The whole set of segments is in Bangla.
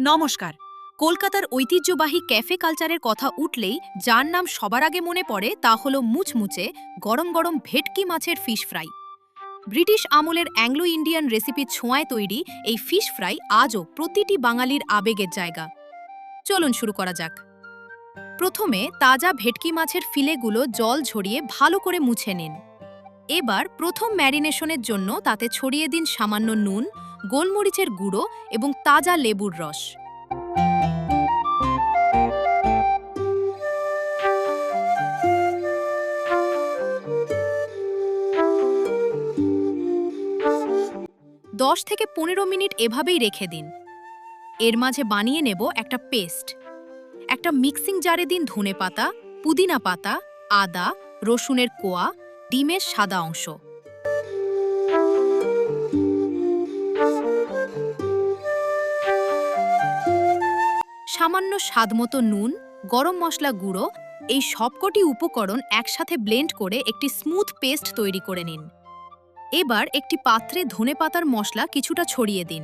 নমস্কার। কলকাতার ঐতিহ্যবাহী ক্যাফে কালচারের কথা উঠলেই যার নাম সবার আগে মনে পড়ে তা হল মুচমুচে গরম গরম ভেটকি মাছের ফিশ ফ্রাই। ব্রিটিশ আমলের অ্যাংলো ইন্ডিয়ান রেসিপির ছোঁয়ায় তৈরি এই ফিশ ফ্রাই আজও প্রতিটি বাঙালির আবেগের জায়গা। চলুন শুরু করা যাক। প্রথমে তাজা ভেটকি মাছের ফিলেগুলো জল ঝরিয়ে ভালো করে মুছে নিন। এবার প্রথম ম্যারিনেশনের জন্য তাতে ছড়িয়ে দিন সামান্য নুন, গোলমরিচের গুঁড়ো এবং তাজা লেবুর রস। দশ থেকে 15 মিনিট এভাবেই রেখে দিন। এর মাঝে বানিয়ে নেব একটা পেস্ট। একটা মিক্সিং জারে দিন ধনেপাতা, পুদিনা পাতা, আদা, রসুনের কোয়া, ডিমের সাদা অংশ। সামান্য স্বাদমতো নুন, গরম মশলা গুঁড়ো, এই সবকটি উপকরণ একসাথে ব্লেন্ড করে একটি স্মুথ পেস্ট তৈরি করে নিন। এবার একটি পাত্রে ধনেপাতার মশলা কিছুটা ছড়িয়ে দিন।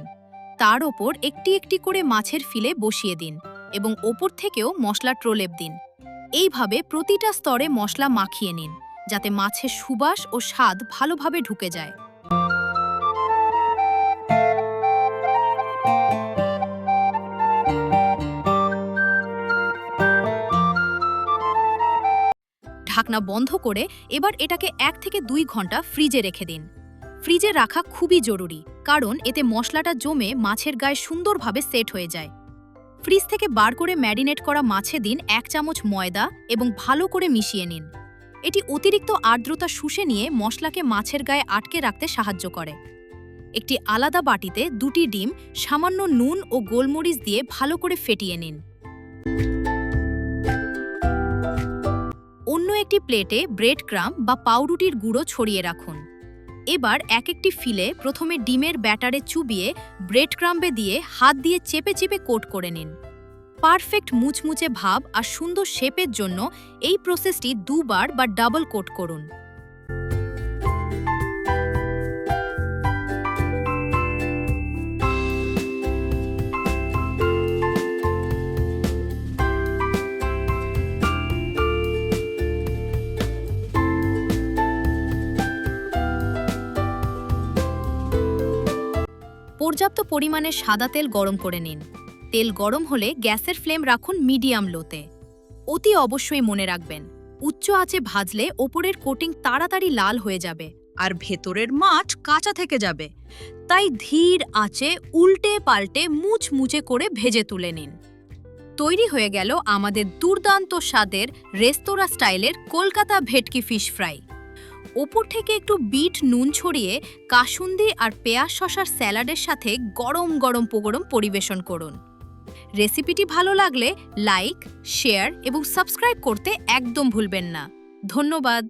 তার ওপর একটি একটি করে মাছের ফিলে বসিয়ে দিন এবং ওপর থেকেও মশলার প্রলেপ দিন। এইভাবে প্রতিটা স্তরে মশলা মাখিয়ে নিন যাতে মাছের সুবাস ও স্বাদ ভালোভাবে ঢুকে যায়। ঢাকনা বন্ধ করে এবার এটাকে 1 থেকে 2 ঘন্টা ফ্রিজে রেখে দিন। ফ্রিজে রাখা খুবই জরুরি, কারণ এতে মশলাটা জমে মাছের গায়ে সুন্দরভাবে সেট হয়ে যায়। ফ্রিজ থেকে বার করে ম্যারিনেট করা মাছে দিন 1 চামচ ময়দা এবং ভালো করে মিশিয়ে নিন। এটি অতিরিক্ত আর্দ্রতা শুষে নিয়ে মশলাকে মাছের গায়ে আটকে রাখতে সাহায্য করে। একটি আলাদা বাটিতে 2টি ডিম সামান্য নুন ও গোলমরিচ দিয়ে ভালো করে ফেটিয়ে নিন। অন্য একটি প্লেটে ব্রেড ক্রাম্ব বা পাউরুটির গুঁড়ো ছড়িয়ে রাখুন। এবার এক একটি ফিলে প্রথমে ডিমের ব্যাটারে চুবিয়ে ব্রেড ক্রাম্বে দিয়ে হাত দিয়ে চেপে চেপে কোট করে নিন। পারফেক্ট মুচমুচে ভাব আর সুন্দর শেপের জন্য এই প্রসেসটি 2 বার বা ডাবল কোট করুন। পর্যাপ্ত পরিমাণে সাদা তেল গরম করে নিন। তেল গরম হলে গ্যাসের ফ্লেম রাখুন মিডিয়াম লোতে। অতি অবশ্যই মনে রাখবেন, উচ্চ আঁচে ভাজলে ওপরের কোটিং তাড়াতাড়ি লাল হয়ে যাবে আর ভেতরের মাছ কাঁচা থেকে যাবে। তাই ধীর আঁচে উল্টে পাল্টে মুচমুচে করে ভেজে তুলে নিন। তৈরি হয়ে গেল আমাদের দুর্দান্ত স্বাদের রেস্তোরাঁ স্টাইলের কলকাতা ভেটকি ফিশ ফ্রাই। ওপর থেকে একটু বিট নুন ছড়িয়ে কাসুন্দি আর পেঁয়াজ শসার স্যালাডের সাথে গরম গরম পরিবেশন করুন। রেসিপিটি ভালো লাগলে লাইক, শেয়ার এবং সাবস্ক্রাইব করতে একদম ভুলবেন না। ধন্যবাদ।